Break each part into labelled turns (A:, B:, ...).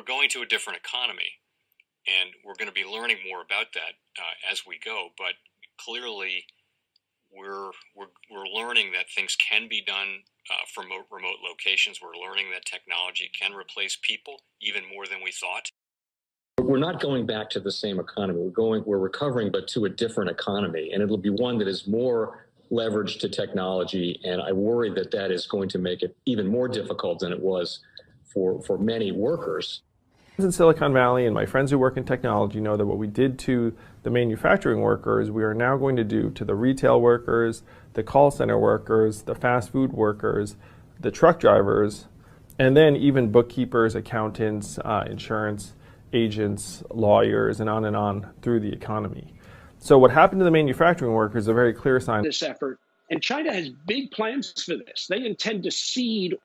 A: we're going to a different economy, and we're going to be learning more about that as we go. But clearly, we're learning that things can be done from remote locations. We're learning that technology can replace people even more than we thought.
B: We're not going back to the same economy. We're recovering, but to a different economy, and it'll be one that is more leveraged to technology. And I worry that that is going to make it even more difficult than it was for many workers.
C: In Silicon Valley, and my friends who work in technology know that what we did to the manufacturing workers, we are now going to do to the retail workers, the call center workers, the fast food workers, the truck drivers, and then even bookkeepers, accountants, insurance agents, lawyers, and on through the economy. So what happened to the manufacturing workers is a very clear sign.
D: This effort. And China has big plans for this. They intend to seed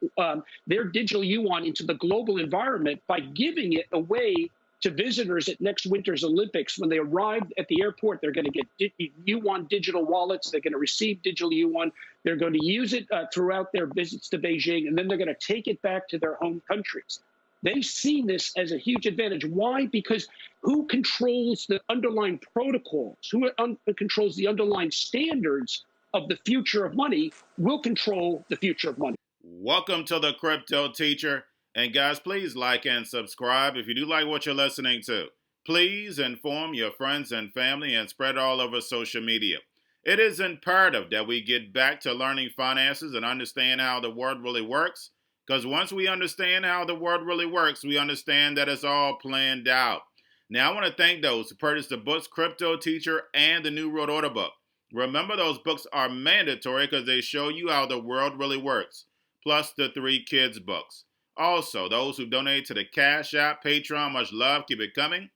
D: their digital yuan into the global environment by giving it away to visitors at next winter's Olympics. When they arrive at the airport, they're going to get yuan digital wallets. They're going to receive digital yuan. They're going to use it throughout their visits to Beijing, and then they're going to take it back to their home countries. They see this as a huge advantage. Why? Because who controls the underlying protocols, who controls the underlying standards of the future of money will control the future of money.
E: Welcome to the Crypto Teacher. And guys, please like and subscribe if you do like what you're listening to. Please inform your friends and family and spread all over social media. It is imperative that we get back to learning finances and understand how the world really works. Because once we understand how the world really works, we understand that it's all planned out. Now, I want to thank those who purchased the books Cryptoteacher and the New World Order book. Remember, those books are mandatory because they show you how the world really works, plus the 3 kids books. Also, those who donate to the Cash App, Patreon, much love, keep it coming.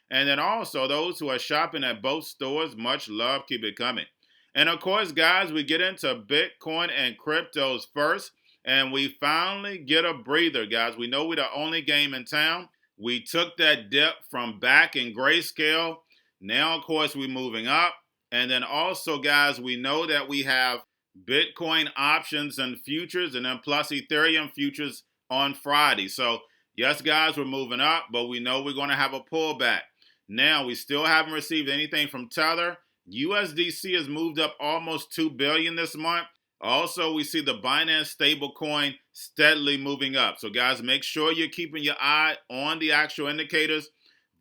E: And then also those who are shopping at both stores, much love, keep it coming. And of course, guys, we get into Bitcoin and cryptos first. And we finally get a breather, guys. We know we're the only game in town. We took that dip from back in grayscale. Now, of course, we're moving up. And then also, guys, we know that we have Bitcoin options and futures, and then plus Ethereum futures on Friday. So, yes, guys, we're moving up, but we know we're going to have a pullback. Now, we still haven't received anything from Tether. USDC has moved up almost $2 billion this month. Also, we see the Binance stablecoin steadily moving up. So, guys, make sure you're keeping your eye on the actual indicators,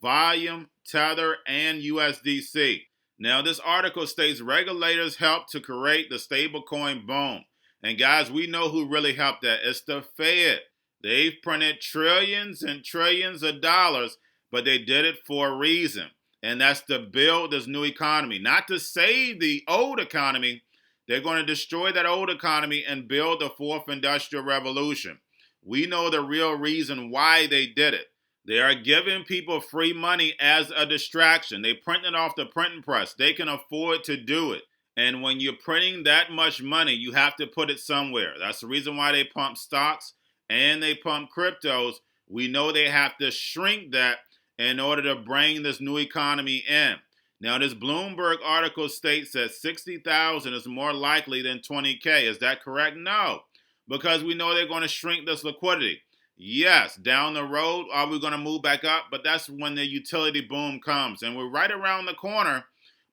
E: volume, Tether, and USDC. Now, this article states regulators helped to create the stablecoin boom. And, guys, we know who really helped that. It's the Fed. They've printed trillions and trillions of dollars, but they did it for a reason. And that's to build this new economy, not to save the old economy. They're going to destroy that old economy and build the 4th industrial revolution. We know the real reason why they did it. They are giving people free money as a distraction. They print it off the printing press. They can afford to do it. And when you're printing that much money, you have to put it somewhere. That's the reason why they pump stocks and they pump cryptos. We know they have to shrink that in order to bring this new economy in. Now, this Bloomberg article states that 60,000 is more likely than 20K. Is that correct? No, because we know they're going to shrink this liquidity. Yes, down the road, are we going to move back up? But that's when the utility boom comes. And we're right around the corner,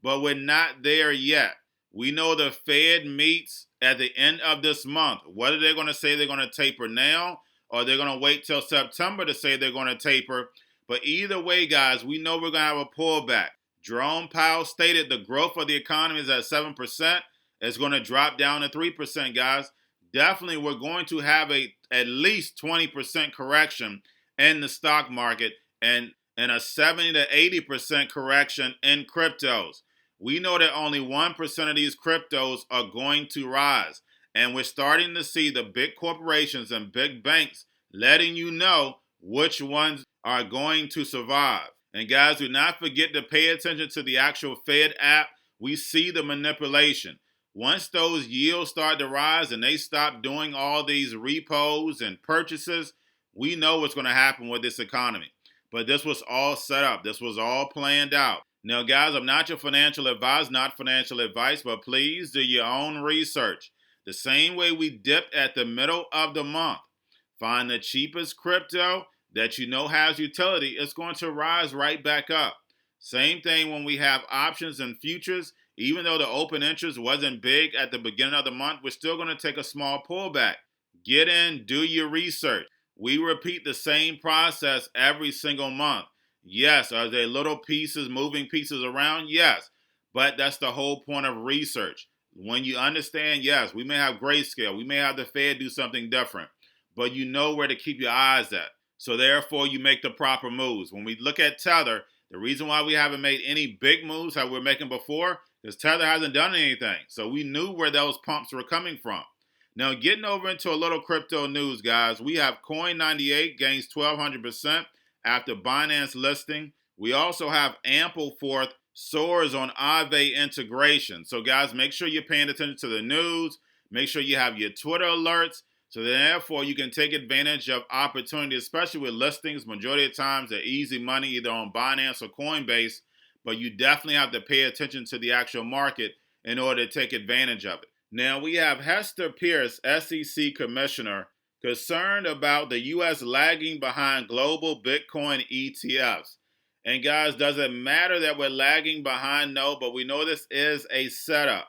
E: but we're not there yet. We know the Fed meets at the end of this month. Whether they're going to say they're going to taper now or they're going to wait till September to say they're going to taper. But either way, guys, we know we're going to have a pullback. Jerome Powell stated the growth of the economy is at 7%. It's going to drop down to 3%, guys. Definitely, we're going to have at least 20% correction in the stock market and a 70 to 80% correction in cryptos. We know that only 1% of these cryptos are going to rise. And we're starting to see the big corporations and big banks letting you know which ones are going to survive. And guys, do not forget to pay attention to the actual Fed app. We see the manipulation. Once those yields start to rise and they stop doing all these repos and purchases, we know what's going to happen with this economy. But this was all set up. This was all planned out. Now, guys, I'm not your financial advisor, not financial advice, but please do your own research. The same way we dipped at the middle of the month. Find the cheapest crypto, that you know has utility, it's going to rise right back up. Same thing when we have options and futures. Even though the open interest wasn't big at the beginning of the month, we're still going to take a small pullback. Get in, do your research. We repeat the same process every single month. Yes, are there little pieces, moving pieces around? Yes, but that's the whole point of research. When you understand, yes, we may have grayscale, we may have the Fed do something different, but you know where to keep your eyes at. So therefore, you make the proper moves. When we look at Tether, the reason why we haven't made any big moves that we're making before is Tether hasn't done anything. So we knew where those pumps were coming from. Now, getting over into a little crypto news, guys, we have Coin98 gains 1,200% after Binance listing. We also have Ampleforth soars on Aave integration. So, guys, make sure you're paying attention to the news. Make sure you have your Twitter alerts. So, therefore, you can take advantage of opportunity, especially with listings. Majority of times, they're easy money, either on Binance or Coinbase. But you definitely have to pay attention to the actual market in order to take advantage of it. Now, we have Hester Peirce, SEC Commissioner, concerned about the U.S. lagging behind global Bitcoin ETFs. And guys, does it matter that we're lagging behind? No, but we know this is a setup.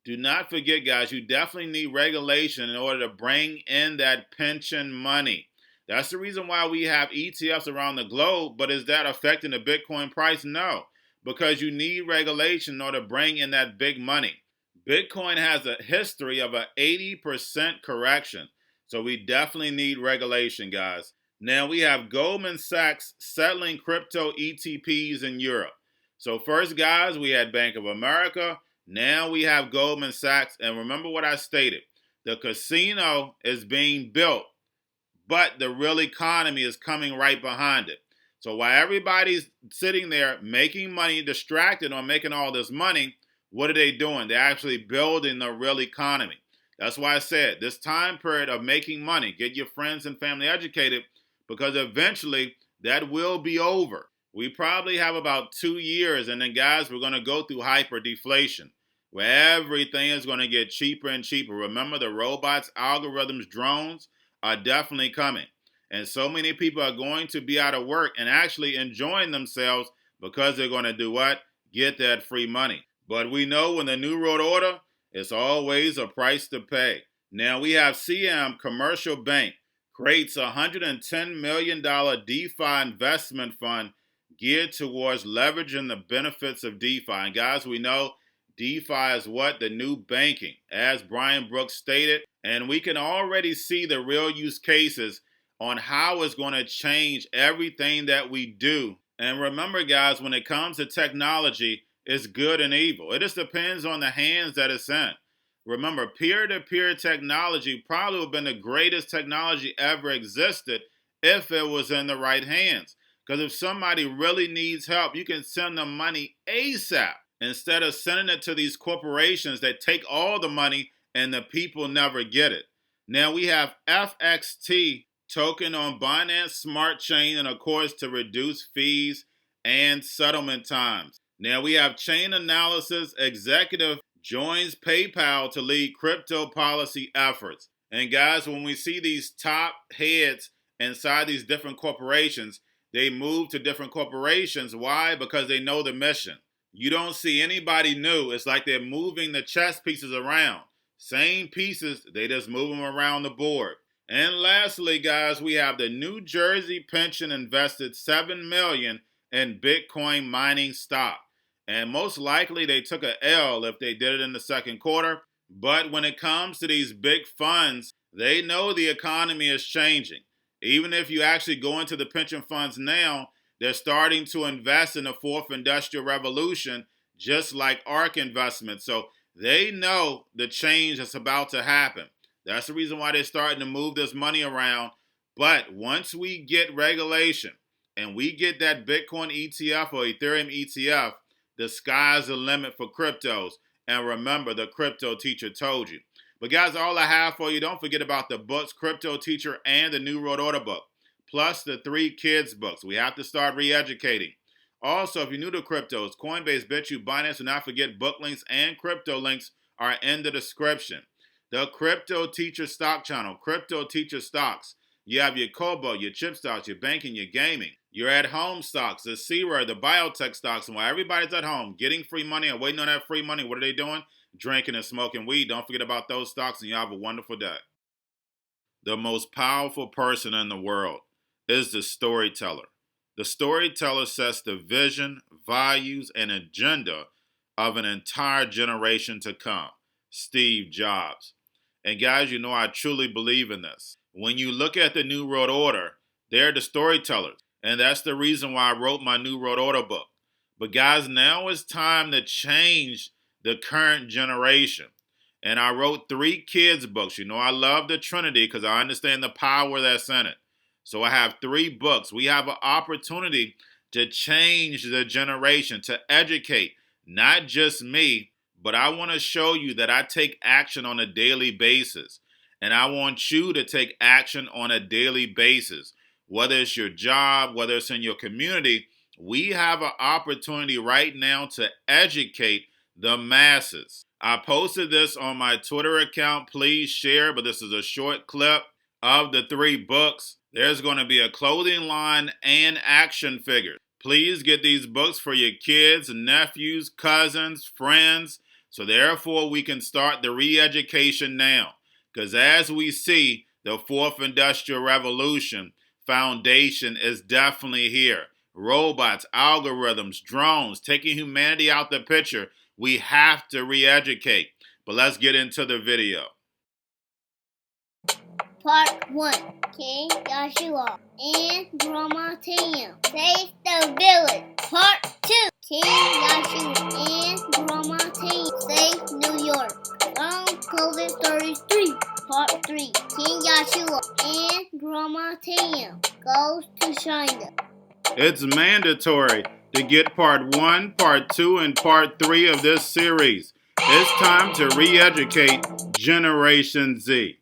E: Do not forget, guys, you definitely need regulation in order to bring in that pension money. That's the reason why we have ETFs around the globe, but is that affecting the Bitcoin price? No, because you need regulation in order to bring in that big money. Bitcoin has a history of an 80% correction. So we definitely need regulation, guys. Now we have Goldman Sachs settling crypto ETPs in Europe. So first, guys, we had Bank of America. Now we have Goldman Sachs. And remember what I stated. The casino is being built, but the real economy is coming right behind it. So while everybody's sitting there making money, distracted on making all this money, what are they doing? They're actually building the real economy. That's why I said this time period of making money, get your friends and family educated, because eventually that will be over. We probably have about 2 years, and then, guys, we're going to go through hyper deflation, where everything is going to get cheaper and cheaper. Remember, the robots, algorithms, drones are definitely coming. And so many people are going to be out of work and actually enjoying themselves because they're going to do what? Get that free money. But we know when the New World Order, it's always a price to pay. Now we have CM Commercial Bank creates a $110 million DeFi investment fund geared towards leveraging the benefits of DeFi. And guys, we know DeFi is what? The new banking, as Brian Brooks stated. And we can already see the real use cases on how it's going to change everything that we do. And remember, guys, when it comes to technology, it's good and evil. It just depends on the hands that it's in. Remember, peer-to-peer technology probably would have been the greatest technology ever existed if it was in the right hands. Because if somebody really needs help, you can send them money ASAP instead of sending it to these corporations that take all the money and the people never get it. Now we have FXT token on Binance Smart Chain, and of course to reduce fees and settlement times. Now we have Chain Analysis Executive joins PayPal to lead crypto policy efforts. And guys, when we see these top heads inside these different corporations, they move to different corporations. Why? Because they know the mission. You don't see anybody new. It's like they're moving the chess pieces around. Same pieces, they just move them around the board. And lastly, guys, we have the New Jersey pension invested $7 million in Bitcoin mining stock. And most likely they took a L if they did it in the second quarter. But when it comes to these big funds, they know the economy is changing. Even if you actually go into the pension funds now, they're starting to invest in the fourth industrial revolution, just like ARK investments. So they know the change that's about to happen. That's the reason why they're starting to move this money around. But once we get regulation and we get that Bitcoin ETF or Ethereum ETF, the sky's the limit for cryptos. And remember, the Crypto Teacher told you. But guys, all I have for you, don't forget about the books, Cryptoteacher and the New World Order book, plus the 3 kids books. We have to start re-educating. Also, if you're new to cryptos, Coinbase, Bitrue, Binance, do not forget book links and crypto links are in the description. The Cryptoteacher stock channel, Cryptoteacher stocks. You have your Cobalt, your chip stocks, your banking, your gaming, your at-home stocks, the Xrp, the biotech stocks. And while everybody's at home getting free money and waiting on that free money, what are they doing? Drinking and smoking weed. Don't forget about those stocks, and you have a wonderful day. The most powerful person in the world is the storyteller. The storyteller sets the vision, values, and agenda of an entire generation to come. Steve Jobs. And guys, you know I truly believe in this. When you look at the New World Order, they're the storytellers. And that's the reason why I wrote my New World Order book. But guys, now it's time to change the current generation. And I wrote 3 kids books. You know I love the Trinity because I understand the power that's in it. So I have 3 books. We have an opportunity to change the generation, to educate, not just me, but I want to show you that I take action on a daily basis. And I want you to take action on a daily basis. Whether it's your job, whether it's in your community, we have an opportunity right now to educate the masses. I posted this on my Twitter account. Please share, but this is a short clip of the 3 books. There's going to be a clothing line and action figures. Please get these books for your kids, nephews, cousins, friends, so therefore we can start the re-education now. Because as we see, the 4th Industrial Revolution foundation is definitely here. Robots, algorithms, drones, taking humanity out the picture. We have to re-educate. But let's get into the video.
F: Part 1. King Joshua and Grandma Tam save the village. Part 2. King Joshua and Grandma Tam save New York. Long COVID Stories 3. Part 3. King Joshua and Grandma Tam goes to China.
E: It's mandatory to get part 1, part 2, and part 3 of this series. It's time to re-educate Generation Z.